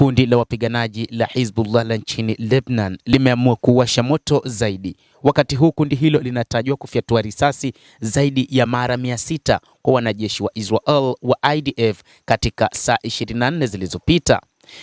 Kundi la wapiganaji la Hizbullah la nchini Lebanon limeamua kuwasha moto zaidi. Wakati huu kundi hilo linatajwa kufyatua risasi zaidi ya mara 600 kwa wanajeshi wa Israel wa IDF katika saa 24 zilizopita.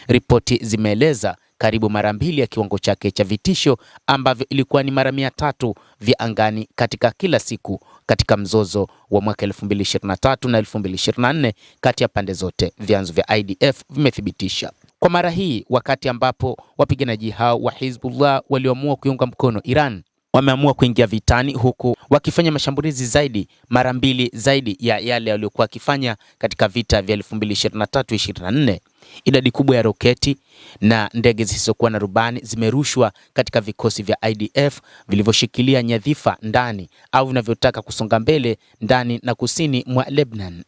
Ripoti zimeeleza karibu mara 2 ya kiwango chake cha vitisho ambavyo ilikuwa ni mara 300 vya angani katika kila siku katika mzozo wa mwaka 2023 na 2024 kati ya pande zote, vyanzo vya IDF vimethibitisha. Kwa mara hii, wakati ambapo wapiganaji hao wa Hizbullah walioamua kuiunga mkono Iran wameamua kuingia vitani, huku wakifanya mashambulizi zaidi mara 2 zaidi ya yale waliokuwa wakifanya katika vita vya 2023-24. Idadi kubwa ya roketi na ndege zisizokuwa na rubani zimerushwa katika vikosi vya IDF vilivyoshikilia nyadhifa ndani au vinavyotaka kusonga mbele ndani na kusini mwa Lebanon.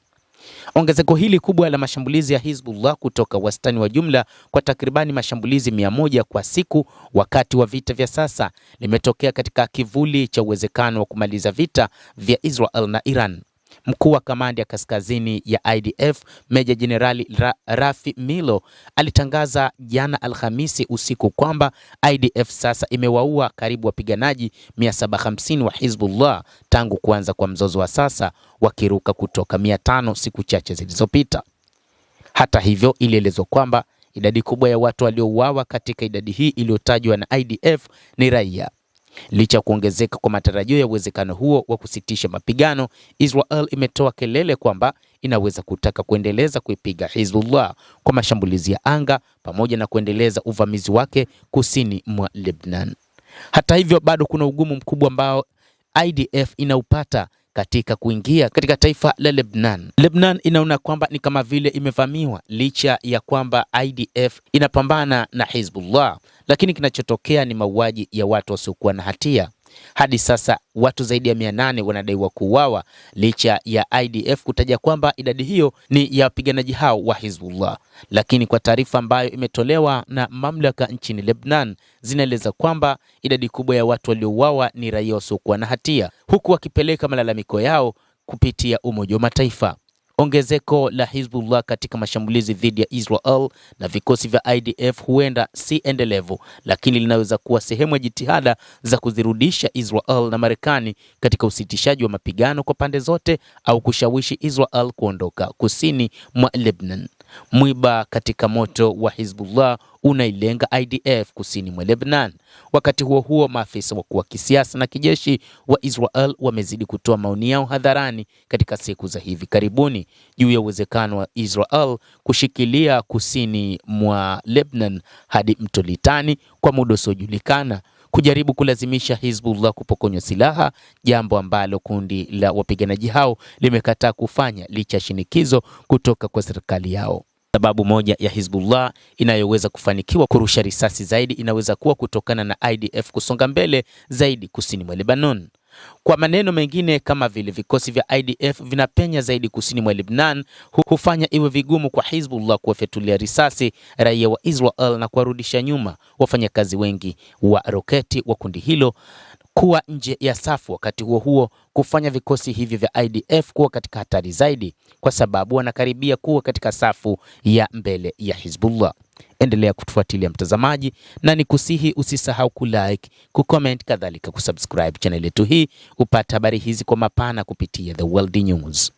Ongezeko hili kubwa la mashambulizi ya Hizbullah kutoka wastani wa jumla kwa takribani mashambulizi 100 kwa siku wakati wa vita vya sasa limetokea katika kivuli cha uwezekano wa kumaliza vita vya Israel na Iran. Mkuu wa kamandi ya kaskazini ya IDF, Meja Jenerali Rafi Milo, alitangaza jana Alhamisi usiku kwamba IDF sasa imewaua karibu wapiganaji 750 wa Hizbullah tangu kuanza kwa mzozo wa sasa, wakiruka kutoka 500 siku chache zilizopita. Hata hivyo, ilielezwa kwamba idadi kubwa ya watu waliouawa katika idadi hii iliyotajwa na IDF ni raia. Licha kuongezeka kwa matarajio ya uwezekano huo wa kusitisha mapigano, Israel imetoa kelele kwamba inaweza kutaka kuendeleza kuipiga Hizbullah kwa mashambulizi ya anga pamoja na kuendeleza uvamizi wake kusini mwa Lebanon. Hata hivyo, bado kuna ugumu mkubwa ambao IDF inaupata katika kuingia katika taifa la Lebanon. Lebanon inaona kwamba ni kama vile imevamiwa licha ya kwamba IDF inapambana na Hizbullah, lakini kinachotokea ni mauaji ya watu wasiokuwa na hatia. Hadi sasa watu zaidi ya 800 wanadaiwa kuuawa licha ya IDF kutaja kwamba idadi hiyo ni ya wapiganaji hao wa Hizbullah. Lakini kwa taarifa ambayo imetolewa na mamlaka nchini Lebanon zinaeleza kwamba idadi kubwa ya watu waliouawa ni raia wasiokuwa na hatia, huku wakipeleka malalamiko yao kupitia Umoja wa Mataifa. Ongezeko la Hizbullah katika mashambulizi dhidi ya Israel na vikosi vya IDF huenda si endelevu, lakini linaweza kuwa sehemu ya jitihada za kuzirudisha Israel na Marekani katika usitishaji wa mapigano kwa pande zote au kushawishi Israel kuondoka kusini mwa Lebanon. Mwiba katika moto wa Hizbullah unailenga IDF kusini mwa Lebanon. Wakati huo huo, maafisa wakuu wa kisiasa na kijeshi wa Israel wamezidi kutoa maoni yao hadharani katika siku za hivi karibuni juu ya uwezekano wa Israel kushikilia kusini mwa Lebanon hadi mto Litani kwa muda usiojulikana, kujaribu kulazimisha Hizbullah kupokonywa silaha, jambo ambalo kundi la wapiganaji hao limekataa kufanya licha ya shinikizo kutoka kwa serikali yao. Sababu moja ya Hizbullah inayoweza kufanikiwa kurusha risasi zaidi inaweza kuwa kutokana na IDF kusonga mbele zaidi kusini mwa Lebanon. Kwa maneno mengine, kama vile vikosi vya IDF vinapenya zaidi kusini mwa Lebanon, hufanya iwe vigumu kwa Hizbullah kuwafyatulia risasi raia wa Israel na kuwarudisha nyuma wafanyakazi wengi wa roketi wa kundi hilo kuwa nje ya safu. Wakati huo huo, kufanya vikosi hivi vya IDF kuwa katika hatari zaidi kwa sababu wanakaribia kuwa katika safu ya mbele ya Hizbullah. Endelea kutufuatilia mtazamaji, na nikusihi usisahau kulike, kucomment, kadhalika kusubscribe channel yetu hii upate habari hizi kwa mapana kupitia The World News.